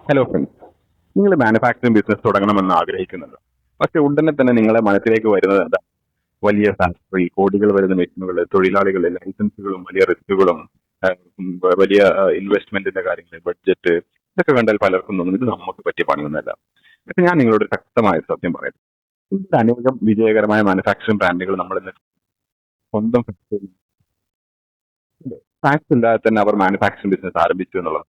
Hello friends, നിങ്ങൾ manufacturing business തുടങ്ങണമെന്ന് ആഗ്രഹിക്കുന്നുണ്ട്. പക്ഷെ ഉടനെ തന്നെ നിങ്ങളെ മനസ്സിലേക്ക് വരുന്നത് എന്താ? വലിയ ഫാക്ടറി, കോടികൾ വരുന്ന മെഷീനുകൾ, തൊഴിലാളികൾ, ലൈസൻസുകളും വലിയ റിസ്കുകളും, വലിയ ഇൻവെസ്റ്റ്മെന്റിന്റെ കാര്യങ്ങൾ, ബഡ്ജറ്റ്, ഇതൊക്കെ കണ്ടാൽ പലർക്കും തോന്നും ഇത് നമുക്ക് പറ്റിയ പണിയൊന്നുമല്ല. പക്ഷെ ഞാൻ നിങ്ങളോട് ശക്തമായ സത്യം പറയാം. ഇതിന്റെ അനേകം വിജയകരമായ മാനുഫാക്ചറിംഗ് ബ്രാൻഡുകൾ നമ്മൾ ഇന്ന് സ്വന്തം ഫാക്ടറി ഇല്ലാതെ തന്നെ അവർ മാനുഫാക്ചറിംഗ് ബിസിനസ് ആരംഭിച്ചു എന്നുള്ളത്.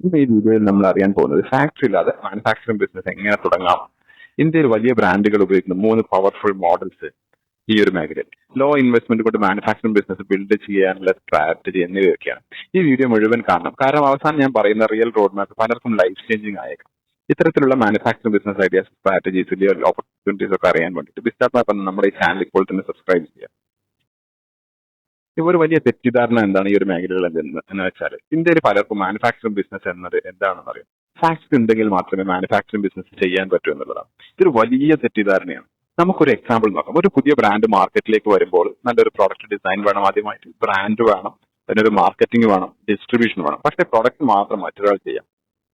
ഇന്ന് ഈ വീഡിയോയിൽ നമ്മൾ അറിയാൻ പോകുന്നത് ഫാക്ടറി ഇല്ലാതെ മാനുഫാക്ചറിംഗ് ബിസിനസ് എങ്ങനെ തുടങ്ങാം. ഇന്ത്യയിൽ വലിയ ബ്രാൻഡുകൾ ഉപയോഗിക്കുന്ന 3 പവർഫുൾ മോഡൽസ് ഈ ഒരു മേഖലയിൽ. ലോ ഇൻവെസ്റ്റ്മെന്റ് കൊണ്ട് മാനുഫാക്ചറിംഗ് ബിസിനസ് ബിൽഡ് ചെയ്യാനുള്ള സ്ട്രാറ്റജി എന്നിവയൊക്കെയാണ്. ഈ വീഡിയോ മുഴുവൻ കാണണം, കാരണം അവസാനം ഞാൻ പറയുന്ന റിയൽ റോഡ് മാപ്പ് പലർക്കും ലൈഫ് ചേഞ്ചിങ് ആയേക്കാം. ഇത്തരത്തിലുള്ള മാനുഫാക്ചറിംഗ് ബിസിനസ് ഐഡിയാസ്, സ്ട്രാറ്റജീസ്, വലിയ ഓപ്പർച്യൂണിറ്റീസ് ഒക്കെ അറിയാൻ വേണ്ടിയിട്ട് ബിസ്റ്റാർട്ട് മാപ്പ് എന്ന നമ്മുടെ ഈ ചാനൽ ഇപ്പോൾ തന്നെ സബ്സ്ക്രൈബ് ചെയ്യുക. ഒരു വലിയ തെറ്റിദ്ധാരണ എന്താണ് ഈ ഒരു മേഖലകൾ എന്ന് വെച്ചാൽ, ഇന്ത്യയിൽ പലർക്കും മാനുഫാക്ചറിംഗ് ബിസിനസ് എന്നത് എന്താണെന്ന് അറിയാം. ഫാക്ടറി ഉണ്ടെങ്കിൽ മാത്രമേ മാനുഫാക്ചറിംഗ് ബിസിനസ് ചെയ്യാൻ പറ്റൂ എന്നുള്ളതാണ്. ഇതൊരു വലിയ തെറ്റിദ്ധാരണയാണ്. നമുക്കൊരു എക്സാമ്പിൾ നോക്കാം. ഒരു പുതിയ ബ്രാൻഡ് മാർക്കറ്റിലേക്ക് വരുമ്പോൾ നല്ലൊരു പ്രോഡക്റ്റ് ഡിസൈൻ വേണം, ആദ്യമായിട്ട് ബ്രാൻഡ് വേണം, അതിനൊരു മാർക്കറ്റിംഗ് വേണം, ഡിസ്ട്രിബ്യൂഷൻ വേണം. പക്ഷേ പ്രോഡക്റ്റ് മാത്രം മറ്റൊരാൾ ചെയ്യാം.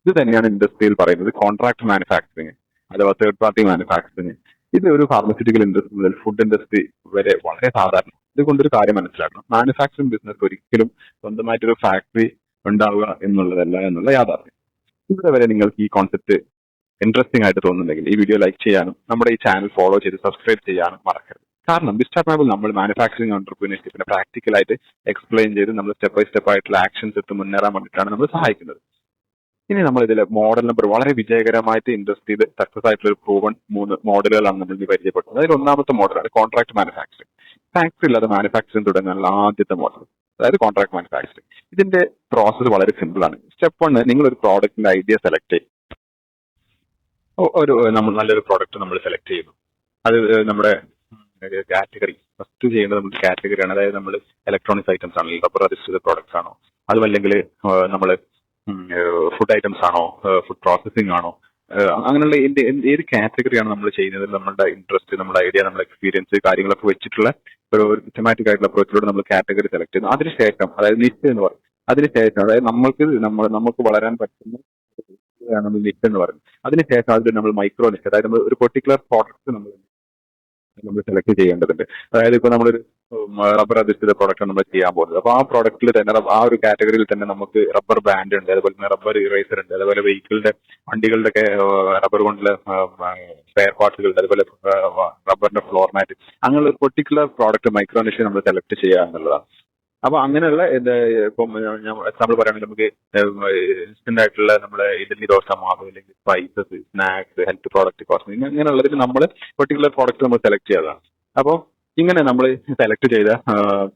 ഇത് തന്നെയാണ് ഇൻഡസ്ട്രിയിൽ പറയുന്നത് കോൺട്രാക്ട് മാനുഫാക്ചറിങ് അഥവാ തേർഡ് പാർട്ടി മാനുഫാക്ചറിങ്. ഇത് ഒരു ഫാർമസ്യൂട്ടിക്കൽ ഇൻഡസ്ട്രി മുതൽ ഫുഡ് ഇൻഡസ്ട്രി വരെ വളരെ സാധാരണ. ഇതുകൊണ്ടൊരു കാര്യം മനസ്സിലാക്കണം, മാനുഫാക്ചറിംഗ് ബിസിനസ് ഒരിക്കലും സ്വന്തമായിട്ടൊരു ഫാക്ടറി ഉണ്ടാവുക എന്നുള്ളതല്ല എന്നുള്ള യാഥാർത്ഥ്യം. ഇവിടെ വരെ നിങ്ങൾക്ക് ഈ കോൺസെപ്റ്റ് ഇൻട്രസ്റ്റിംഗ് ആയിട്ട് തോന്നുന്നുണ്ടെങ്കിൽ ഈ വീഡിയോ ലൈക്ക് ചെയ്യാനും നമ്മുടെ ഈ ചാനൽ ഫോളോ ചെയ്ത് സബ്സ്ക്രൈബ് ചെയ്യാനും മറക്കരുത്. കാരണം ബിസ്റ്റാർട്ട് മാപ്പിൽ നമ്മൾ മാനുഫാക്ചറിംഗ് എന്റർപ്രീനർഷിപ്പിനെ പ്രാക്ടിക്കലായിട്ട് എക്സ്പ്ലെയിൻ ചെയ്ത് നമ്മൾ സ്റ്റെപ്പ് ബൈ സ്റ്റെപ്പ് ആയിട്ടുള്ള ആക്ഷൻസ് എടുത്ത് മുന്നേറാൻ വേണ്ടിയിട്ടാണ് നമ്മൾ സഹായിക്കുന്നത്. ഇനി നമ്മൾ ഇതിലെ മോഡൽ നമ്പർ വളരെ വിജയകരമായിട്ട് ഇൻഡസ്ട്രിയിൽ സക്സസ് ആയിട്ടുള്ള ഒരു പ്രൂവൺ 3 മോഡലുകളാണ് നമ്മൾ ഇനി പരിചയപ്പെട്ടത്. അതിൽ ഒന്നാമത്തെ മോഡലാണ് കോൺട്രാക്ട് മാനുഫാക്ചറിംഗ്. ഫാക്ടറി ഇല്ലാതെ മാനുഫാക്ചറിംഗ് തുടങ്ങാനുള്ള ആദ്യത്തെ മോഡൽ, അതായത് കോൺട്രാക്ട് മാനുഫാക്ചറിംഗ്. ഇതിന്റെ പ്രോസസ്സ് വളരെ സിമ്പിൾ ആണ്. സ്റ്റെപ്പ് 1, നിങ്ങൾ ഒരു പ്രോഡക്റ്റിന്റെ ഐഡിയ സെലക്ട് ചെയ്യും. നമ്മൾ നല്ലൊരു പ്രോഡക്റ്റ് നമ്മൾ സെലക്ട് ചെയ്യുന്നു. അത് നമ്മുടെ കാറ്റഗറി ഫസ്റ്റ് ചെയ്യേണ്ടത് നമ്മൾ കാറ്റഗറിയാണ്. അതായത് നമ്മൾ ഇലക്ട്രോണിക്സ് ഐറ്റംസ് ആണോ, റബ്ബർ അധിഷ്ഠിത പ്രോഡക്ട്സ് ആണോ, അതും അല്ലെങ്കിൽ നമ്മൾ ഫുഡ് ഐറ്റംസ് ആണോ, ഫുഡ് പ്രോസസ്സിംഗ് ആണോ, അങ്ങനെയുള്ള ഏത് കാറ്റഗറിയാണ് നമ്മൾ ചെയ്യുന്നത്, നമ്മുടെ ഇൻട്രസ്റ്റ്, നമ്മുടെ ഐഡിയ, നമ്മുടെ എക്സ്പീരിയൻസ് കാര്യങ്ങളൊക്കെ വെച്ചിട്ടുള്ള ഒരു സിസ്റ്റമാറ്റിക് ആയിട്ടുള്ള അപ്രോച്ചിലൂടെ നമ്മൾ കാറ്റഗറി സെലക്ട് ചെയ്യുന്നു. അതിനുശേഷം അതായത് നിറ്റ് എന്ന് പറയും, അതിനുശേഷം അതായത് നമുക്ക് വളരാൻ പറ്റുന്ന നമ്മൾ നിറ്റ് എന്ന് പറയും. അതിനുശേഷം അതിൽ നമ്മൾ മൈക്രോ നിറ്റ്, അതായത് നമ്മൾ ഒരു പെർട്ടിക്കുലർ പ്രോഡക്റ്റ് നമ്മൾ സെലക്ട് ചെയ്യേണ്ടതുണ്ട്. അതായത് ഇപ്പൊ നമ്മളൊരു റബ്ബർ അധിഷ്ഠിത പ്രോഡക്റ്റ് നമ്മൾ ചെയ്യാൻ പോകുന്നത്. അപ്പൊ ആ പ്രോഡക്റ്റിൽ തന്നെ ആ ഒരു കാറ്റഗറിയിൽ തന്നെ നമുക്ക് റബ്ബർ ബാൻഡ് ഉണ്ട്, അതുപോലെ തന്നെ റബ്ബർ ഇറേസർ ഉണ്ട്, അതുപോലെ വണ്ടികളുടെ ഒക്കെ റബ്ബർ കൊണ്ടുള്ള സ്പെയർ പാർട്സുകൾ ഉണ്ട്, അതുപോലെ റബ്ബറിന്റെ ഫ്ലോർ മാറ്റ്, അങ്ങനെയുള്ള ഒരു പെർട്ടിക്കുലർ പ്രോഡക്റ്റ് മൈക്രോ നിഷ് നമ്മൾ സെലക്ട് ചെയ്യുക എന്നുള്ളതാണ്. അപ്പൊ അങ്ങനെയുള്ള ഇപ്പം ഞാൻ എക്സാമ്പിൾ പറയുകയാണെങ്കിൽ നമുക്ക് ഇൻസ്റ്റന്റ് ആയിട്ടുള്ള നമ്മുടെ ഇഡലി, ദോശ മാവ്, അല്ലെങ്കിൽ spices, snacks, health product, cosmetic, ഇങ്ങനെയുള്ളതിൽ നമ്മൾ പെർട്ടിക്കുലർ പ്രോഡക്റ്റ് നമ്മൾ സെലക്ട് ചെയ്തതാണ്. അപ്പോൾ ഇങ്ങനെ നമ്മൾ സെലക്ട് ചെയ്ത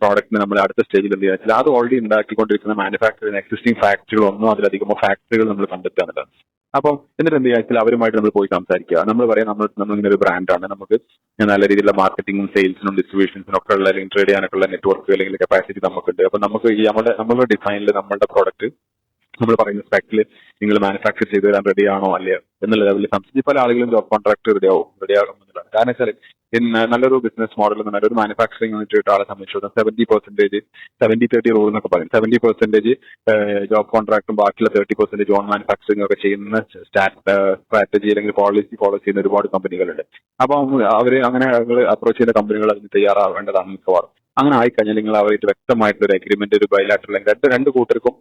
പ്രോഡക്റ്റിന് നമ്മൾ അടുത്ത സ്റ്റേജിൽ എന്ത് ചെയ്യാൻ വെച്ചാൽ അത് ഓൾറെഡി ഉണ്ടാക്കിക്കൊണ്ടിരിക്കുന്ന മാനുഫാക്ചറിംഗ് എക്സിസ്റ്റിംഗ് ഫാക്ടറികൾ ഒന്നോ അതിലധികമോ ഫാക്ടറികൾ നമ്മൾ കണ്ടെത്തുക എന്നുള്ളതാണ്. അപ്പം എന്നിട്ട് എന്ത് ചെയ്യാൻ അവരുമായിട്ട് നമ്മൾ പോയി സംസാരിക്കുക. നമ്മൾ പറയാം നമ്മളിങ്ങനെ ഒരു ബ്രാൻഡാണ്, നമുക്ക് നല്ല രീതിയിലുള്ള മാർക്കറ്റിംഗും സെയിൽസിനും ഡിസ്ട്രിബ്യൂഷൻസിനും ഒക്കെ ഉള്ള, അല്ലെങ്കിൽ ട്രേഡ് ചെയ്യാനൊക്കെയുള്ള നെറ്റ്വർക്ക് അല്ലെങ്കിൽ കപ്പാസിറ്റി നമുക്കുണ്ട്. അപ്പൊ നമുക്ക് ഈ നമ്മുടെ ഡിസൈനിൽ നമ്മളുടെ പ്രോഡക്റ്റ് നമ്മൾ പറയുന്ന സ്പെക്കിൽ നിങ്ങൾ മാനുഫാക്ചർ ചെയ്ത് തരാൻ റെഡി ആണോ അല്ലയോ എന്നുള്ള ലെവലിൽ സംസാരിച്ച് പല ആളുകളും ജോബ് കോൺട്രാക്ട് റെഡിയാകും എന്നുള്ളതാണ്. കാരണം വെച്ചാൽ നല്ലൊരു ബിസിനസ് മോഡൽ എന്ന് പറഞ്ഞാൽ ഒരു മാനുഫാക്ചറിംഗ് യൂണിറ്റ് ആളെ സംബന്ധിച്ചിടത്തോളം 70% റൂൾ എന്നൊക്കെ പറയും. 70% ജോബ് കോൺട്രാക്ടും ബാക്കിയുള്ള 30% ഓൺ മാനുഫാക്ചറിംഗ് ഒക്കെ ചെയ്യുന്ന സ്ട്രാറ്റജി അല്ലെങ്കിൽ പോളിസി ഫോളോ ചെയ്യുന്ന ഒരുപാട് കമ്പനികളുണ്ട്. അപ്പം അവർ അങ്ങനെ അപ്രോച്ച് ചെയ്യുന്ന കമ്പനികൾ അതിന് തയ്യാറാവേണ്ടതാണ് മിക്കവാറും. അങ്ങനെ ആയിക്കഴിഞ്ഞാൽ നിങ്ങൾ അവരായിട്ട് വ്യക്തമായിട്ടുള്ള ഒരു അഗ്രിമെന്റ്, ഒരു ബൈലാറ്ററൽ, രണ്ട് കൂട്ടർക്കും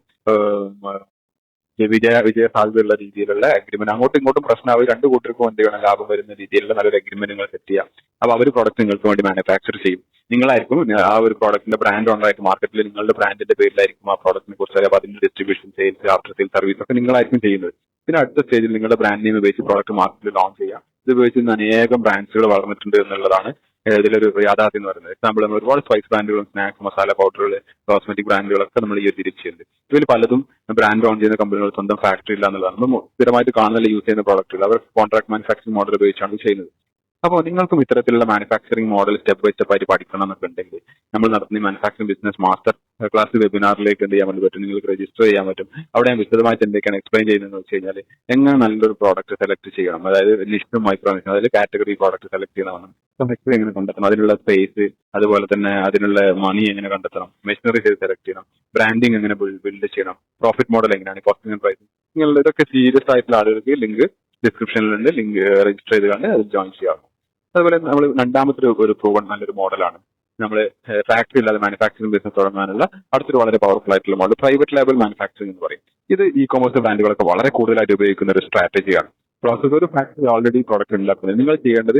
വിജയ സാധ്യതയുള്ള രീതിയിലുള്ള അഗ്രിമെന്റ്, അങ്ങോട്ടും ഇങ്ങോട്ടും പ്രശ്നമാവും, രണ്ട് കൂട്ടർക്കും എന്ത് ചെയ്യണം, ലാഭം വരുന്ന രീതിയിലുള്ള നല്ലൊരു അഗ്രിമെന്റ് നിങ്ങൾ സെറ്റ് ചെയ്യാം. അപ്പൊ അവർ പ്രോഡക്റ്റ് നിങ്ങൾക്ക് വേണ്ടി മാനുഫാക്ചർ ചെയ്യും. നിങ്ങളായിരിക്കും ആ ഒരു പ്രോഡക്റ്റിന്റെ ബ്രാൻഡ് ഓണറായിട്ട് മാർക്കറ്റിൽ നിങ്ങളുടെ ബ്രാൻഡിന്റെ പേരിലായിരിക്കും ആ പ്രോഡക്റ്റിനെ കുറിച്ച്, അപ്പൊ അതിന്റെ distribution, sales, after sale service ഒക്കെ നിങ്ങളായിരിക്കും ചെയ്യുന്നത്. പിന്നെ അടുത്ത സ്റ്റേജിൽ നിങ്ങളുടെ ബ്രാൻഡ് നെയിം ഉപയോഗിച്ച് പ്രോഡക്റ്റ് മാർക്കറ്റിൽ ലോഞ്ച് ചെയ്യാം. ഇത് ഉപയോഗിച്ച് അനേകം ബ്രാൻഡ്സുകൾ വളർന്നിട്ടുണ്ട് എന്നുള്ളതാണ് ഇതിലൊരു യാഥാർത്ഥ്യം എന്ന് പറയുന്നത്. എക്സാമ്പിൾ, നമ്മൾ ഒരുപാട് സ്പൈസ് ബ്രാൻഡുകളും സ്നാക്സ്, മസാല പൗഡറുകൾ, കോസ്മെറ്റിക് ബ്രാൻഡുകളൊക്കെ നമ്മൾ ഈ തിരിച്ചുണ്ട്. ഇതിൽ പലതും ബ്രാൻഡ് ഓൺ ചെയ്യുന്ന കമ്പനികൾ സ്വന്തം ഫാക്ടറി ഇല്ല എന്നുള്ളതാണ്. നമ്മൾ സ്ഥിരമായിട്ട് കാണുന്ന യൂസ് ചെയ്യുന്ന പ്രോഡക്റ്റുകൾ അവർ കോൺട്രാക്ട് മാനുഫാക്ചറിംഗ് മോഡൽ ഉപയോഗിച്ചാണ് ചെയ്യുന്നത്. അപ്പോൾ നിങ്ങൾക്കും ഇത്തരത്തിലുള്ള manufacturing model step by step ആയിട്ട് പഠിക്കണം എന്നൊക്കെ ഉണ്ടെങ്കിൽ നമ്മൾ നടത്തുന്ന മാനുഫാക്ചറിംഗ് ബിസിനസ് മാസ്റ്റർ ക്ലാസ് വെബിനാറിലേക്ക് എന്ത് ചെയ്യാൻ വേണ്ടി പറ്റും, നിങ്ങൾക്ക് രജിസ്റ്റർ ചെയ്യാൻ പറ്റും. അവിടെ ഞാൻ വിശദമായിട്ട് എന്തൊക്കെയാണ് എക്സ്പ്ലെയിൻ ചെയ്യുന്നതെന്ന് വെച്ച് കഴിഞ്ഞാൽ എങ്ങനെ നല്ലൊരു പ്രോഡക്റ്റ് സെലക്ട് ചെയ്യണം, അതായത് നിഷ്ടും മൈക്രോ നിഷ്ടും, അതായത് കാറ്റഗറി പ്രോഡക്റ്റ് സെലക്ട് ചെയ്യണമെന്ന്, ഫാക്ടറി എങ്ങനെ കണ്ടെത്തണം, അതിനുള്ള സ്പേസ്, അതുപോലെ തന്നെ അതിനുള്ള മണി എങ്ങനെ കണ്ടെത്തണം, മെഷീനറി സെലക്ട് ചെയ്യണം, ബ്രാൻഡിങ് എങ്ങനെ ബിൽഡ് ചെയ്യണം, പ്രോഫിറ്റ് മോഡൽ എങ്ങനെയാണ്, കോസ്റ്റിംഗ് ആൻഡ് പ്രൈസിംഗ്, നിങ്ങളുടെ ഇതൊക്കെ സീരിയസ് ആയിട്ടുള്ള ആളുകൾക്ക് ലിങ്ക് ഡിസ്ക്രിപ്ഷനിലുണ്ട്, ലിങ്ക് രജിസ്റ്റർ ചെയ്ത് കണ്ട് അത് ജോയിൻ ചെയ്യാം. അതുപോലെ നമ്മൾ രണ്ടാമത്തെ ഒരു പ്രൂവൺ നല്ലൊരു മോഡലാണ് നമ്മൾ ഫാക്ടറി ഇല്ലാതെ മാനുഫാക്ചറിംഗ് ബിസിനസ് തുടങ്ങാനുള്ള അടുത്തൊരു വളരെ പവർഫുൾ ആയിട്ടുള്ള മോഡൽ പ്രൈവറ്റ് ലേബൽ മാനുഫാക്ചറിംഗ് എന്ന് പറയും. ഇത് ഇ കൊമേഴ്സ് ബ്രാൻഡുകളൊക്കെ വളരെ കൂടുതലായിട്ട് ഉപയോഗിക്കുന്ന ഒരു സ്ട്രാറ്റജിയാണ്. പ്രോസസ് ഒരു ഫാക്ടറി ഓൾറെഡി പ്രോഡക്റ്റ് ഉണ്ടാക്കുന്നത്, നിങ്ങൾ ചെയ്യേണ്ടത്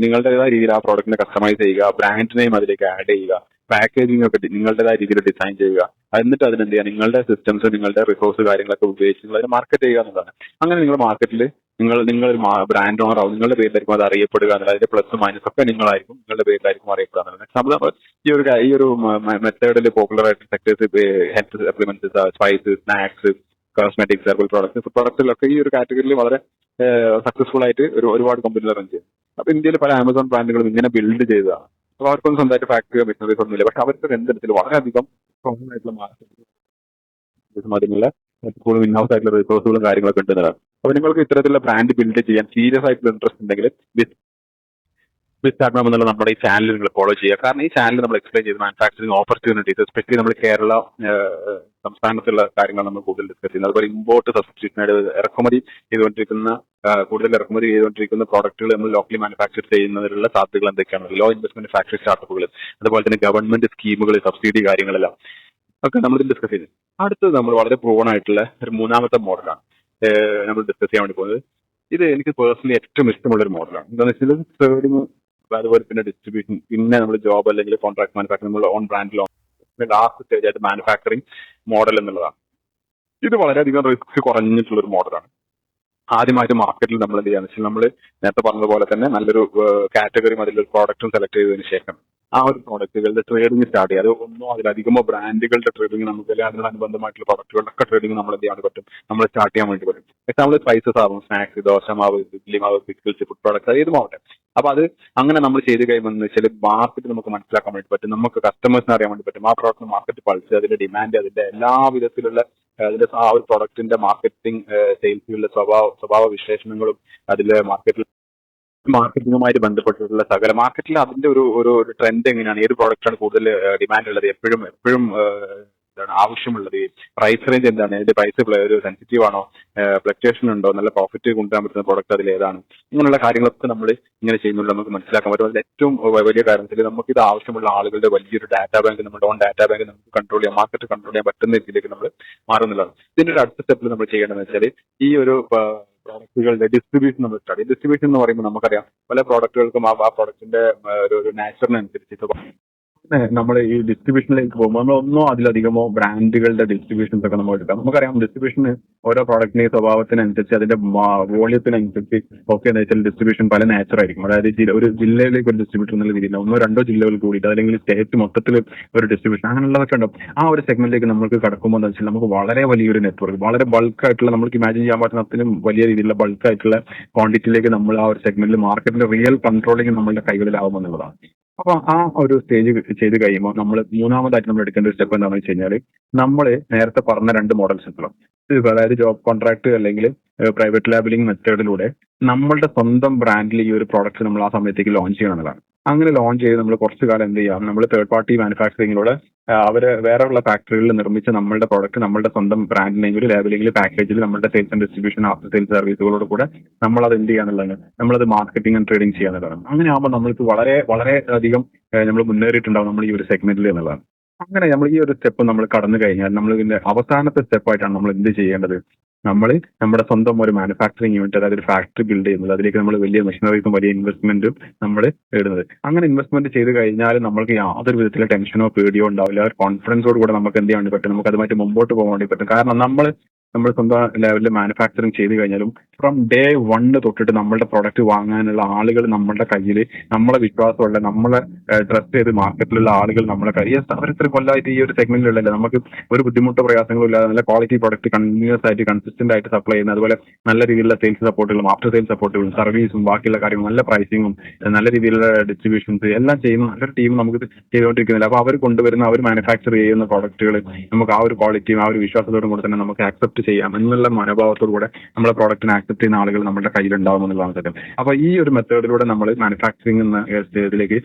നിങ്ങളുടേതായ രീതിയിൽ ആ പ്രോഡക്റ്റിനെ കസ്റ്റമൈസ് ചെയ്യുക, ബ്രാൻഡ് നെയിം അതിലേക്ക് ആഡ് ചെയ്യുക, പാക്കേജിംഗ് ഒക്കെ നിങ്ങളുടേതായ രീതിയിൽ ഡിസൈൻ ചെയ്യുക, എന്നിട്ട് അതിനെന്ത് ചെയ്യുക, നിങ്ങളുടെ സിസ്റ്റംസ് നിങ്ങളുടെ റിസോഴ്സ് കാര്യങ്ങളൊക്കെ ഉപയോഗിച്ച് നിങ്ങൾ അതിനെ മാർക്കറ്റ് ചെയ്യുക എന്നുള്ളതാണ്. അങ്ങനെ നിങ്ങൾ മാർക്കറ്റിൽ നിങ്ങൾ ഒരു ബ്രാൻഡ് ഓണർ ആവും, നിങ്ങളുടെ പേരിലായിരിക്കും അത് അറിയപ്പെടുക എന്നുള്ളത്. അതിന്റെ പ്ലസ് മൈനസ് ഒക്കെ നിങ്ങളായിരിക്കും, നിങ്ങളുടെ പേരിലായിരിക്കും അറിയപ്പെടുക എന്നുള്ളത്. എക്സാമ്പിൾ ഈ ഒരു മെത്തേഡിൽ പോപ്പുലർ ആയിട്ട് sectors health supplements, spice, snacks, cosmetics, herbal products, food പ്രോഡക്ട്സിലൊക്കെ ഈ ഒരു കാറ്റഗറിയിൽ വളരെ സക്സസ്ഫുൾ ആയിട്ട് ഒരുപാട് കമ്പനികൾ റൺ ചെയ്യും. അപ്പൊ ഇന്ത്യയിൽ പല ആമസോൺ ബ്രാൻഡുകളും ഇങ്ങനെ ബിൽഡ് ചെയ്തതാണ്. അപ്പൊ അവർക്കൊന്നും സ്വന്തമായിട്ട് ഫാക്ടറിയോ ബിസിനസ് ഒന്നുമില്ല, പക്ഷെ അവർക്ക് എന്തെടുത്തിൽ വളരെയധികം സ്ട്രോങ് ആയിട്ടുള്ള മാർക്കറ്റ്, അതിനുള്ള എപ്പോഴും ഇൻഹൗസ് ആയിട്ടുള്ള റിസോഴ്സുകളും കാര്യങ്ങളൊക്കെ ഉണ്ടെന്നതാണ്. അപ്പൊ നിങ്ങൾക്ക് ഇത്തരത്തിലുള്ള ബ്രാൻഡ് ബിൽഡ് ചെയ്യാൻ സീരിയസ് ആയിട്ടുള്ള ഇൻട്രസ്റ്റ് ഉണ്ടെങ്കിൽ ബിസ്റ്റാർട്ട് എന്നുള്ള നമ്മുടെ ഈ ചാനൽ നിങ്ങൾ ഫോളോ ചെയ്യുക. കാരണം ഈ ചാനൽ നമ്മൾ എക്സ്പ്ലെയിൻ ചെയ്ത് മാനുഫാക്ചറിംഗ് ഓപ്പർച്യൂണിറ്റീസ്, എസ്പെഷ്യലി നമ്മൾ കേരള സംസ്ഥാനത്തുള്ള കാര്യങ്ങൾ നമ്മൾ കൂടുതൽ ഡിസ്കസ് ചെയ്യുന്നത്. അതുപോലെ ഇമ്പോർട്ട് സബ്സ്റ്റിറ്റ്യൂഷനായിട്ട് കൂടുതൽ ഇറക്കുമതി ചെയ്തുകൊണ്ടിരിക്കുന്ന പ്രോഡക്റ്റുകൾ നമ്മൾ ലോക്കലി മാനുഫാക്ചർ ചെയ്യുന്നതിനുള്ള സാധ്യതകൾ എന്തൊക്കെയാണ്, ലോ ഇൻവെസ്റ്റ്മെന്റ് ഫാക്ടറി സ്റ്റാർട്ടപ്പുകൾ, അതുപോലെ തന്നെ ഗവൺമെന്റ് സ്കീമുകൾ, സബ്സിഡി കാര്യങ്ങളെല്ലാം ഒക്കെ നമ്മൾ ഡിസ്കസ് ചെയ്തു. അടുത്തത് നമ്മൾ വളരെ പ്രൂവൺ ആയിട്ടുള്ള ഒരു മൂന്നാമത്തെ മോഡലാണ് നമ്മൾ ഡിസ്കസ് ചെയ്യാൻ വേണ്ടി പോകുന്നത്. ഇത് എനിക്ക് പേഴ്സണലി ഏറ്റവും ഇഷ്ടമുള്ള ഒരു മോഡലാണ്. എന്താണെന്ന് വെച്ചാൽ ട്രേഡിങ്, അതുപോലെ പിന്നെ ഡിസ്ട്രിബ്യൂഷൻ, പിന്നെ നമ്മൾ ജോബ് അല്ലെങ്കിൽ കോൺട്രാക്ട് മാനുഫാക്ചറിംഗ്, നമ്മൾ ഓൺ ബ്രാൻഡിൽ ലാസ്റ്റ് സ്റ്റേജ് ആയിട്ട് മാനുഫാക്ചറിംഗ് മോഡൽ എന്നുള്ളതാണ്. ഇത് വളരെയധികം റിസ്ക് കുറഞ്ഞിട്ടുള്ള ഒരു മോഡലാണ്. ആദ്യമായിട്ട് മാർക്കറ്റിൽ നമ്മൾ എന്ത് ചെയ്യാന്ന് വെച്ചാൽ നമ്മൾ നേരത്തെ പറഞ്ഞതുപോലെ തന്നെ നല്ലൊരു കാറ്റഗറിയും അതിലൊരു പ്രോഡക്റ്റും സെലക്ട് ചെയ്തതിനു ശേഷം ആ ഒരു പ്രോഡക്റ്റുകളുടെ ട്രേഡിംഗ് സ്റ്റാർട്ട് ചെയ്യുക. അത് ഒന്നോ അതിലധികമോ ബ്രാൻഡുകളുടെ ട്രേഡിംഗ് നമുക്ക്, അല്ലെങ്കിൽ അതിനനുബന്ധമായിട്ടുള്ള പ്രോഡക്റ്റുകളുടെ ട്രേഡിംഗ് നമ്മൾ എന്ത് ചെയ്യാൻ പറ്റും, നമ്മൾ സ്റ്റാർട്ട് ചെയ്യാൻ വേണ്ടി പറ്റും. എക്സാമ്പിൾ സ്പൈസസ് ആവും, സ്നാക്സ്, ദോശ മാവ്, ഇഡ്ലി മാവ്, പിക്കിൾസ്, ഫുഡ് പ്രോഡക്ട്സ്, ഏതും ആവട്ടെ. അപ്പൊ അത് അങ്ങനെ നമ്മൾ ചെയ്ത് കഴിയുമ്പോൾ വെച്ചാൽ മാർക്കറ്റ് നമുക്ക് മനസ്സിലാക്കാൻ വേണ്ടി പറ്റും, നമുക്ക് കസ്റ്റമേഴ്സിനെ അറിയാൻ വേണ്ടി പറ്റും, ആ പ്രോഡക്റ്റ് മാർക്കറ്റ് പൾസ്, അതിന്റെ ഡിമാൻഡ്, അതിന്റെ എല്ലാ വിധത്തിലുള്ള അതിന്റെ ആ ഒരു പ്രൊഡക്റ്റിന്റെ മാർക്കറ്റിംഗ്, സെയിൽസുകളുടെ സ്വഭാവ വിശേഷണങ്ങളും, അതിലെ മാർക്കറ്റിംഗുമായിട്ട് ബന്ധപ്പെട്ടിട്ടുള്ള സകല മാർക്കറ്റിൽ അതിന്റെ ഒരു ട്രെൻഡ് എങ്ങനെയാണ്, ഏത് പ്രോഡക്റ്റാണ് കൂടുതൽ ഡിമാൻഡ് ഉള്ളത്, എപ്പോഴും ആവശ്യമുള്ളത്, പ്രൈസ് റേഞ്ച് എന്താണ്, അതിന്റെ പ്രൈസ് ഒരു സെൻസിറ്റീവ് ആണോ, ഫ്ലക്ച്വേഷൻ ഉണ്ടോ, നല്ല പ്രോഫിറ്റ് കൊണ്ടുവരാൻ പറ്റുന്ന പ്രോഡക്റ്റ് അതിൽ ഏതാണ്, ഇങ്ങനെയുള്ള കാര്യങ്ങളൊക്കെ നമ്മൾ ഇങ്ങനെ ചെയ്യുന്നുണ്ട് നമുക്ക് മനസ്സിലാക്കാൻ പറ്റും. അതിൽ ഏറ്റവും വലിയ കാര്യത്തിൽ നമുക്ക് ഇത് ആവശ്യമുള്ള ആളുകളുടെ വലിയൊരു ഡാറ്റാ ബാങ്ക്, നമ്മുടെ ഓൺ ഡാറ്റാ ബാങ്ക് നമുക്ക് കൺട്രോൾ ചെയ്യാം, മാർക്കറ്റ് കൺട്രോൾ ചെയ്യാൻ പറ്റുന്ന രീതിയിലേക്ക് നമ്മൾ മാറുന്നുള്ളതാണ്. ഇതിന്റെ ഒരു അടുത്ത സ്റ്റെപ്പിൽ നമ്മൾ ചെയ്യേണ്ടതെന്ന് വെച്ചാൽ ഈ ഒരു പ്രോഡക്റ്റുകളുടെ ഡിസ്ട്രിബ്യൂഷൻ നമ്മൾ സ്റ്റാർട്ട് ചെയ്യും. ഡിസ്ട്രിബ്യൂഷൻ എന്ന് പറയുമ്പോൾ നമുക്കറിയാം പല പ്രോഡക്റ്റുകൾക്കും ആ പ്രോഡക്റ്റിന്റെ ഒരു നാച്ചുറലിനനുസരിച്ച് നമ്മൾ ഈ ഡിസ്ട്രിബ്യൂഷനിലേക്ക് പോകുമ്പോൾ നമ്മൾ ഒന്നോ അതിലധികമോ ബ്രാൻഡുകളുടെ ഡിസ്ട്രിബ്യൂഷൻസ് ഒക്കെ നമ്മൾ എടുക്കാം. നമുക്കറിയാം ഡിസ്ട്രിബ്യൂഷന് ഓരോ പ്രോഡക്റ്റിന്റെ സ്വഭാവത്തിനനുസരിച്ച്, അതിന്റെ വോള്യത്തിനനുസരിച്ച് ഒക്കെ എന്ന് വെച്ചാൽ ഡിസ്ട്രിബ്യൂഷൻ പല നാച്ചർ ആയിരിക്കും. അതായത് ഒരു ജില്ലയിലേക്ക് ഒരു ഡിസ്ട്രിബ്യൂഷൻ എന്നുള്ള രീതിയിൽ, ഒന്നോ രണ്ടോ ജില്ലകൾ കൂടിയിട്ട്, അല്ലെങ്കിൽ സ്റ്റേറ്റ് മൊത്തത്തിൽ ഒരു ഡിസ്ട്രിബ്യൂഷൻ, അങ്ങനെയുള്ളതൊക്കെ ഉണ്ടാവും. ആ ഒരു സെഗ്മെന്റിലേക്ക് നമുക്ക് കടക്കുമ്പോൾ എന്താ വെച്ചാൽ നമുക്ക് വളരെ വലിയൊരു നെറ്റ്വർക്ക്, വളരെ ബൾക്കായിട്ടുള്ള, നമുക്ക് ഇമാജിൻ ചെയ്യാൻ പറ്റുന്നതിനും വലിയ രീതിയിലുള്ള ബൾക്കായിട്ടുള്ള ക്വാണ്ടിറ്റിയിലേക്ക് നമ്മൾ ആ ഒരു സെഗ്മെന്റിൽ മാർക്കറ്റിന്റെ റിയൽ കൺട്രോളിങ് നമ്മളുടെ കൈകളിലാവും എന്നുള്ളതാണ്. അപ്പൊ ആ ഒരു സ്റ്റേജ് ചെയ്ത് കഴിയുമ്പോൾ നമ്മൾ മൂന്നാമതായിട്ട് നമ്മൾ എടുക്കേണ്ട ഒരു സ്റ്റെപ്പ് എന്താണെന്ന് വെച്ച് കഴിഞ്ഞാൽ, നമ്മൾ നേരത്തെ പറഞ്ഞ രണ്ട് മോഡൽസ് ഉണ്ടല്ലോ, അതായത് ജോബ് കോൺട്രാക്ട് അല്ലെങ്കിൽ പ്രൈവറ്റ് ലേബലിംഗ് മെത്തേഡിലൂടെ നമ്മളുടെ സ്വന്തം ബ്രാൻഡിൽ ഈ ഒരു പ്രോഡക്റ്റ് നമ്മൾ ആ സമയത്തേക്ക് ലോഞ്ച് ചെയ്യണം എന്നുള്ളതാണ്. അങ്ങനെ ലോഞ്ച് ചെയ്ത് നമ്മൾ കുറച്ചു കാലം എന്ത് ചെയ്യാം, നമ്മൾ തേർഡ് പാർട്ടി മാനുഫാക്ചറിങ്ങിലൂടെ അവര് വേറെയുള്ള ഫാക്ടറികളിൽ നിർമ്മിച്ച നമ്മളുടെ പ്രോഡക്റ്റ് നമ്മളുടെ സ്വന്തം ബ്രാൻഡ് നെയിമിൽ, ലേബലിംഗിൽ, പാക്കേജിൽ, നമ്മളുടെ sales and distribution, after sales സർവീസുകളോട് കൂടെ നമ്മളത് എന്ത് ചെയ്യാന്നുള്ളതാണ്, നമ്മളത് മാർക്കറ്റിംഗ് ആൻഡ് ട്രേഡിംഗ് ചെയ്യാന്നുള്ളതാണ്. അങ്ങനെ ആകുമ്പോൾ നമ്മൾക്ക് വളരെ അധികം നമ്മൾ മുന്നേറിയിട്ടുണ്ടാവും നമ്മൾ ഈ ഒരു സെഗ്മെന്റിൽ എന്നുള്ളതാണ്. അങ്ങനെ നമ്മൾ ഈ ഒരു സ്റ്റെപ്പ് നമ്മൾ കടന്നു കഴിഞ്ഞാൽ നമ്മൾ ഇതിന്റെ അവസാനത്തെ സ്റ്റെപ്പായിട്ടാണ് നമ്മൾ എന്ത് ചെയ്യേണ്ടത്, നമ്മൾ നമ്മുടെ സ്വന്തം ഒരു മാനുഫാക്ചറിങ് യൂണിറ്റ്, അതായത് ഒരു ഫാക്ടറി ബിൽഡ് ചെയ്യുന്നത്, അതിലേക്ക് നമ്മൾ വലിയ മെഷീനറീസും വലിയ ഇൻവെസ്റ്റ്മെന്റും നമ്മൾ ഇടുന്നത്. അങ്ങനെ ഇൻവെസ്റ്റ്മെന്റ് ചെയ്ത് കഴിഞ്ഞാൽ നമ്മൾക്ക് യാതൊരു വിധത്തിലെ ടെൻഷനോ പേടിയോ ഉണ്ടാവില്ല. ഒരു കോൺഫിഡൻസോട് കൂടെ നമുക്ക് എന്ത് ചെയ്യാൻ പറ്റും, നമുക്ക് അതുമായിട്ട് മുമ്പോട്ട് പോകാൻ വേണ്ടി പറ്റും. കാരണം നമ്മൾ സ്വന്തം ലെവലിൽ മാനുഫാക്ചറിങ് ചെയ്ത് കഴിഞ്ഞാലും ഫ്രം ഡേ 1 തൊട്ടിട്ട് നമ്മളുടെ പ്രൊഡക്റ്റ് വാങ്ങാനുള്ള ആളുകൾ നമ്മളുടെ കയ്യിൽ, നമ്മളെ വിശ്വാസമുള്ള, നമ്മളെ ട്രസ്റ്റ് ചെയ്ത് മാർക്കറ്റിലുള്ള ആളുകൾ നമ്മളെ കയ്യിൽ, അവർ ഇത്ര കൊല്ലമായിട്ട് ഈ ഒരു സെഗ്മെന്റിലുള്ളല്ലേ, നമുക്ക് ഒരു ബുദ്ധിമുട്ടോ പ്രയാസങ്ങളും ഇല്ലാതെ നല്ല ക്വാളിറ്റി പ്രൊഡക്റ്റ് കണ്ടിന്യൂസ് ആയിട്ട് കൺസിസ്റ്റന്റ് ആയിട്ട് സപ്ലൈ ചെയ്യുന്നത്, അതുപോലെ നല്ല രീതിയിലുള്ള സെയിൽസ് സപ്പോർട്ടുകളും ആഫ്റ്റർ സെയിൽസ് സപ്പോർട്ടുകളും സർവീസും ബാക്കിയുള്ള കാര്യങ്ങളും, നല്ല പ്രൈസിങ്ങും, നല്ല രീതിയിലുള്ള ഡിസ്ട്രിബ്യൂഷൻസ് എല്ലാം ചെയ്യുന്ന നല്ലൊരു ടീം നമുക്ക് ചെയ്തുകൊണ്ടിരിക്കുന്നില്ല. അപ്പൊ അവർ കൊണ്ടുവരുന്ന, അവർ മാനുഫാക്ചർ ചെയ്യുന്ന പ്രോഡക്റ്റുകൾ നമുക്ക് ആ ഒരു ക്വാളിറ്റിയും ആ ഒരു വിശ്വാസത്തോടും കൂടെ തന്നെ നമുക്ക് ആക്സെപ്റ്റ് ചെയ്യാം എന്നുള്ള മനോഭാവത്തോടു കൂടെ നമ്മുടെ പ്രോഡക്റ്റിനെ ആക്സെപ്റ്റ് ചെയ്യുന്ന ആളുകൾ നമ്മുടെ കയ്യിലുണ്ടാവും എന്നുള്ളതാണ് സത്യം. അപ്പൊ ഈ ഒരു മെത്തേഡിലൂടെ നമ്മൾ മാനുഫാക്ചറിംഗ് എന്ന ഇതിലേക്ക്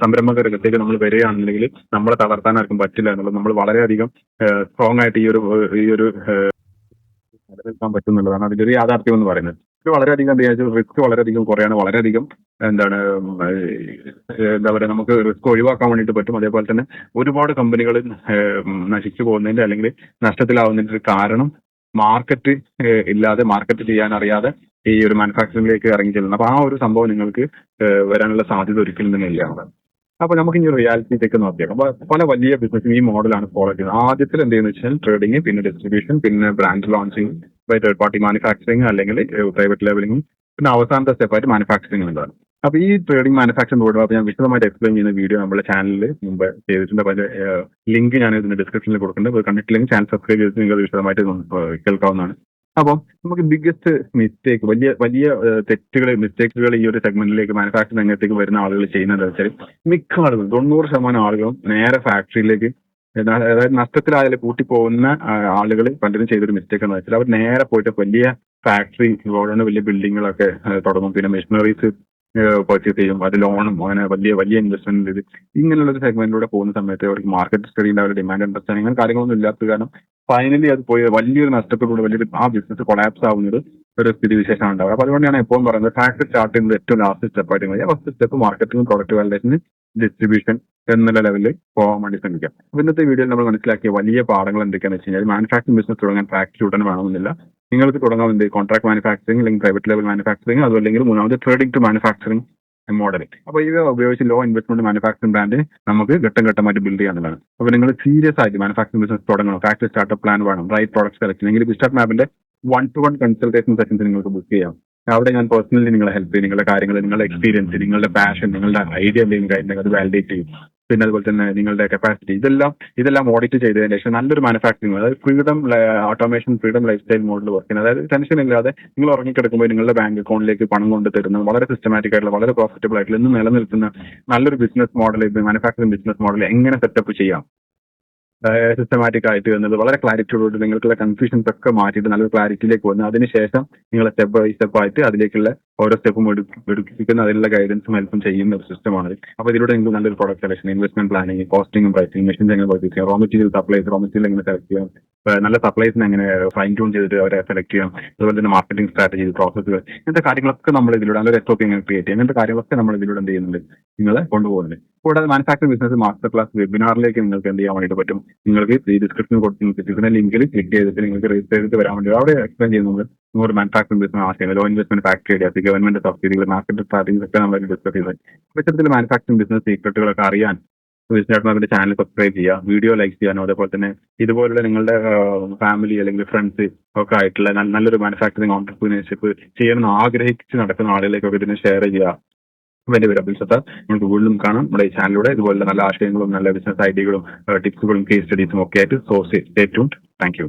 സംരംഭക രംഗത്തേക്ക് നമ്മൾ വരികയാണെന്നുണ്ടെങ്കിൽ നമ്മളെ തളർത്താൻ ആർക്കും പറ്റില്ല എന്നുള്ളത് നമ്മൾ വളരെയധികം സ്ട്രോങ് ആയിട്ട് ഈ ഒരു നിലനിൽക്കാൻ പറ്റും എന്നുള്ളതാണ് അതിന്റെ ഒരു യാഥാർത്ഥ്യം എന്ന് പറയുന്നത്. ഇത് വളരെയധികം എന്താ വെച്ചാൽ റിസ്ക് വളരെയധികം കുറയാണ്, വളരെയധികം എന്താണ് എന്താ പറയുക, നമുക്ക് റിസ്ക് ഒഴിവാക്കാൻ വേണ്ടിയിട്ട് പറ്റും. അതേപോലെ തന്നെ ഒരുപാട് കമ്പനികൾ നശിച്ചു പോകുന്നതിന്റെ അല്ലെങ്കിൽ നഷ്ടത്തിലാവുന്നതിന്റെ ഒരു കാരണം മാർക്കറ്റ് ഇല്ലാതെ, മാർക്കറ്റ് ചെയ്യാൻ അറിയാതെ ഈ ഒരു മാനുഫാക്ചറിംഗിലേക്ക് ഇറങ്ങി ചെല്ലുന്നത്. അപ്പൊ ആ ഒരു സംഭവം നിങ്ങൾക്ക് വരാനുള്ള സാധ്യത ഒരിക്കലും തന്നെ ഇല്ല. അപ്പൊ നമുക്ക് ഇനി റിയാലിറ്റിയിലേക്ക് നോക്കിയേക്കാം. അപ്പൊ പല വലിയ ബിസിനസ്സും ഈ മോഡലാണ് ഫോളോ ചെയ്യുന്നത്. ആദ്യത്തിൽ എന്ത് ചെയ്യുന്നത് വെച്ചാൽ ട്രേഡിംഗ്, പിന്നെ ഡിസ്ട്രിബ്യൂഷൻ, പിന്നെ brand launching by third party manufacturing അല്ലെങ്കിൽ പ്രൈവറ്റ് ലെവലിംഗ്, പിന്നെ അവസാനത്തെ സ്റ്റെപ്പായിട്ട് മാനുഫാക്ചറിംഗ് എന്നതാണ്. അപ്പൊ ഈ ട്രേഡിംഗ് മാനുഫാക്ചറിംഗ് റോഡ് ഞാൻ വിശദമായിട്ട് എക്സ്പ്ലെയിൻ ചെയ്യുന്ന വീഡിയോ നമ്മുടെ ചാനലിൽ മുമ്പ് ചെയ്തിട്ടുണ്ട്. അതിന്റെ ലിങ്ക് ഞാൻ ഇതിന്റെ ഡിസ്ക്രിപ്ഷനിൽ കൊടുക്കുന്നുണ്ട്. കണ്ടിട്ടില്ലെങ്കിൽ ചാനൽ സബ്സ്ക്രൈബ് ചെയ്തിട്ട് നിങ്ങൾ വിശദമായിട്ട് കേൾക്കാവുന്നതാണ്. അപ്പം നമുക്ക് ബിഗ്ഗസ്റ്റ് മിസ്റ്റേക്ക്, വലിയ വലിയ മിസ്റ്റേക്കുകൾ ഈ ഒരു സെഗ്മെന്റിലേക്ക് മാനുഫാക്ചറിംഗ് രംഗത്തേക്ക് വരുന്ന ആളുകൾ ചെയ്യുന്നത് വെച്ചാൽ, മിക്ക ആളുകളും 90% ആളുകളും നേരെ ഫാക്ടറിയിലേക്ക്, അതായത് നഷ്ടത്തിലായാലും കൂട്ടി പോകുന്ന ആളുകൾ പലരും ചെയ്തൊരു മിസ്റ്റേക്ക് എന്ന് വെച്ചാൽ അവർ നേരെ പോയിട്ട് വലിയ ഫാക്ടറി, വലിയ ബിൽഡിങ്ങുകളൊക്കെ തുടങ്ങും, പിന്നെ മെഷീനറീസ് പർച്ചേസ് ചെയ്യും, അത് ലോണും അങ്ങനെ വലിയ വലിയ ഇൻവെസ്റ്റ്മെന്റ് ഇത് ഇങ്ങനെയുള്ള ഒരു സെഗ്മെന്റിലൂടെ പോകുന്ന സമയത്ത് അവർക്ക് മാർക്കറ്റ് സ്റ്റഡി അവരുടെ ഡിമാൻഡ് അണ്ടർസ്റ്റാൻഡിങ് അങ്ങനെ കാര്യങ്ങളൊന്നും ഇല്ലാത്ത കാരണം ഫൈനലി അത് പോയി വലിയൊരു നഷ്ടത്തിലൂടെ വലിയൊരു ആ ബിസിനസ് കൊളാപ്സ് ആവുന്നത് ഒരു സ്ഥിതിവിശേഷമാണ് ഉണ്ടാവുക. അപ്പൊ അതുകൊണ്ടാണ് എപ്പോഴും പറയുന്നത് ഫാക്ടറി സ്റ്റാർട്ട് ചെയ്യുന്നത് ഏറ്റവും ലാസ്റ്റ് സ്റ്റെപ്പായിട്ട് മതി. First step marketing, product validation, distribution എന്നുള്ള ലെവലിൽ പോകാൻ വേണ്ടി ശ്രമിക്കാം. അപ്പൊ ഇന്നത്തെ വീഡിയോയിൽ നമ്മൾ മനസ്സിലാക്കിയ വലിയ പാഠങ്ങൾ എന്തൊക്കെയാണെന്ന് വെച്ച് കഴിഞ്ഞാൽ, മാനുഫാക്ചറിംഗ് ബിസിനസ് തുടങ്ങാൻ ഫാക്ടറി ഉടൻ വേണമെന്നില്ല. നിങ്ങൾക്ക് തുടങ്ങാവുന്നത് കോൺട്രാക്ട് മാനുഫാക്ചറിംഗ് അല്ലെങ്കിൽ പ്രൈവറ്റ് ലെവൽ മാനുഫാക്ചറിംഗ്, അതുമല്ലെങ്കിൽ മൂന്നാമത് ട്രേഡിംഗ് ടു മാനുഫാക്ചറിംഗ് മോഡൽ. അപ്പൊ ഇവ ഉപയോഗിച്ച് ലോ ഇൻവെസ്റ്റ്മെന്റ് മാനുഫാക്ചറിംഗ് ബ്രാൻഡ് നമുക്ക് ഘട്ടം ഘട്ടമായിട്ട് ബിൽഡ് ചെയ്യാനുള്ളതാണ്. അപ്പൊ നിങ്ങൾ സീരിയസ് ആയിട്ട് മാനുഫാക്ചറിംഗ് ബിസിനസ് തുടങ്ങണം, ഫാക്ടറി സ്റ്റാർട്ടപ്പ് പ്ലാൻ വേണം, റൈറ്റ് പ്രോഡക്റ്റ് സെലക്ഷൻ, അല്ലെങ്കിൽ ബിസ്റ്റാർട്ട് മാപ്പിന്റെ 1-to-1 കൺസൾട്ടേഷൻ സെഷൻസ് നിങ്ങൾക്ക് ബുക്ക് ചെയ്യാം. അവിടെ ഞാൻ പേഴ്സണലി നിങ്ങളെ ഹെൽപ്പ് ചെയ്യും. നിങ്ങളുടെ കാര്യങ്ങൾ, നിങ്ങളുടെ എക്സ്പീരിയൻസ്, നിങ്ങളുടെ പാഷൻ, നിങ്ങളുടെ ഐഡിയ എന്തെങ്കിലും കാര്യങ്ങൾ അത് വാലിഡേറ്റ് ചെയ്യും. പിന്നെ അതുപോലെ തന്നെ നിങ്ങളുടെ കപ്പാസിറ്റി, ഇതെല്ലാം ഓഡിറ്റ് ചെയ്തതിന് ശേഷം നല്ലൊരു മാനുഫാക്ചറിംഗ്, അതായത് freedom automation, freedom life style model work ചെയ്യുന്നത്. അതായത് ടെൻഷൻ ഇല്ലാതെ നിങ്ങൾ ഉറങ്ങിക്കിടക്കുമ്പോൾ നിങ്ങളുടെ ബാങ്ക് അക്കൗണ്ടിലേക്ക് പണം കൊണ്ട് തരുന്നത് വളരെ സിസ്റ്റമാറ്റിക് ആയിട്ടുള്ള, വളരെ പ്രോഫിറ്റബിൾ ആയിട്ടുള്ള, ഇന്ന് നിലനിൽക്കുന്ന നല്ലൊരു business model, manufacturing business model എങ്ങനെ സെറ്റപ്പ് ചെയ്യാം സിസ്റ്റമാറ്റിക് ആയിട്ട് എന്നത് വളരെ ക്ലാരിറ്റിയോടുകൂടി നിങ്ങൾക്കുള്ള കൺഫ്യൂഷൻസ് ഒക്കെ മാറ്റിയിട്ട് നല്ലൊരു ക്ലാരിറ്റിയിലേക്ക് വന്ന് അതിനുശേഷം നിങ്ങൾ സ്റ്റെപ്പ് ബൈ സ്റ്റെപ്പ് ആയിട്ട് അതിലേക്കുള്ള ഓരോ സ്റ്റെപ്പും എടുപ്പിക്കുന്ന അതിനുള്ള ഗൈഡൻസും ഹെൽപ്പും ചെയ്യുന്ന ഒരു സിസ്റ്റമാണ്. അപ്പൊ ഇതിലൂടെ നിങ്ങൾക്ക് നല്ലൊരു product selection, investment planning, costing, pricing, machines എങ്ങനെ പർച്ചേസ് ചെയ്യാം, റോ മെറ്റീരിയൽ എങ്ങനെ സെലക്ട് ചെയ്യാം, നല്ല സപ്ലൈസിനെ എങ്ങനെ ഫൈൻ ട്യൂൺ ചെയ്തിട്ട് അവരെ സെലക്ട് ചെയ്യാം, അതുപോലെ തന്നെ മാർക്കറ്റിംഗ് സ്ട്രാറ്റജി, പ്രോസസ്സുകൾ, ഇങ്ങനത്തെ കാര്യങ്ങളൊക്കെ നമ്മൾ ഇതിലൂടെ നല്ലൊരു SOP എങ്ങനെ ക്രിയേറ്റ് ചെയ്യാം, അങ്ങനത്തെ കാര്യങ്ങളൊക്കെ നമ്മൾ ഇതിലൂടെ എന്ത് ചെയ്യുന്നുണ്ട്, നിങ്ങളെ കൊണ്ടുപോകുന്നുണ്ട്. കൂടാതെ മാനുഫാക്ചറിംഗ് ബിസിനസ് മാസ്റ്റർ ക്ലാസ് വെബിനാറിലേക്ക് നിങ്ങൾക്ക് എന്ത് ചെയ്യാൻ വേണ്ടി പറ്റും, നിങ്ങൾക്ക് ഈ ഡിസ്ക്രിപ്ഷൻ കൊടുത്തിരിക്കുന്ന ലിങ്കിൽ ക്ലിക്ക് ചെയ്തിട്ട് നിങ്ങൾക്ക് രജിസ്റ്റർ ചെയ്തിട്ട് വരാൻ വേണ്ടി അവിടെ എക്സ്പ്ലെയിൻ ചെയ്യുന്നത് ഒരു മാനുഫാക്ചറിംഗ് ബിസിനസ് ആശയങ്ങൾ, low investment factory ideas, government സബ്സിഡികൾ, മാർക്കറ്റ് സ്ട്രാറ്റജീസ് ഒക്കെ നമ്മൾ ഡിസ്കസ് ചെയ്തത്. ഇത്തരത്തിൽ മാനുഫാക്ചറിംഗ് ബിസിനസ് സീക്രട്ടുകളൊക്കെ അറിയാൻ തീർച്ചയായിട്ടും ചാനൽ സബ്സ്ക്രൈബ് ചെയ്യുക, വീഡിയോ ലൈക്ക് ചെയ്യാനോ, അതേപോലെ തന്നെ ഇതുപോലുള്ള നിങ്ങളുടെ ഫാമിലി അല്ലെങ്കിൽ ഫ്രണ്ട്സ് ഒക്കെ ആയിട്ടുള്ള നല്ലൊരു മാനുഫാക്ചറിംഗ് ഓൺടർപ്രീനിയർഷിപ്പ് ചെയ്യണമെന്ന് ആഗ്രഹിച്ച് നടക്കുന്ന ആളുകളിലേക്കൊക്കെ ഇതിനെ ഷെയർ ചെയ്യുക. എന്റെ പേര് അബ്ദുൽ സത്താർ. നമുക്ക് കൂടുതലും കാണാം നമ്മുടെ ഈ ചാനലിലൂടെ ഇതുപോലുള്ള നല്ല ആശയങ്ങളും നല്ല ബിസിനസ് ഐഡിയകളും ടിപ്സുകളും കേസ് സ്റ്റഡീസും ഒക്കെ ആയിട്ട്. So stay tuned. Thank you.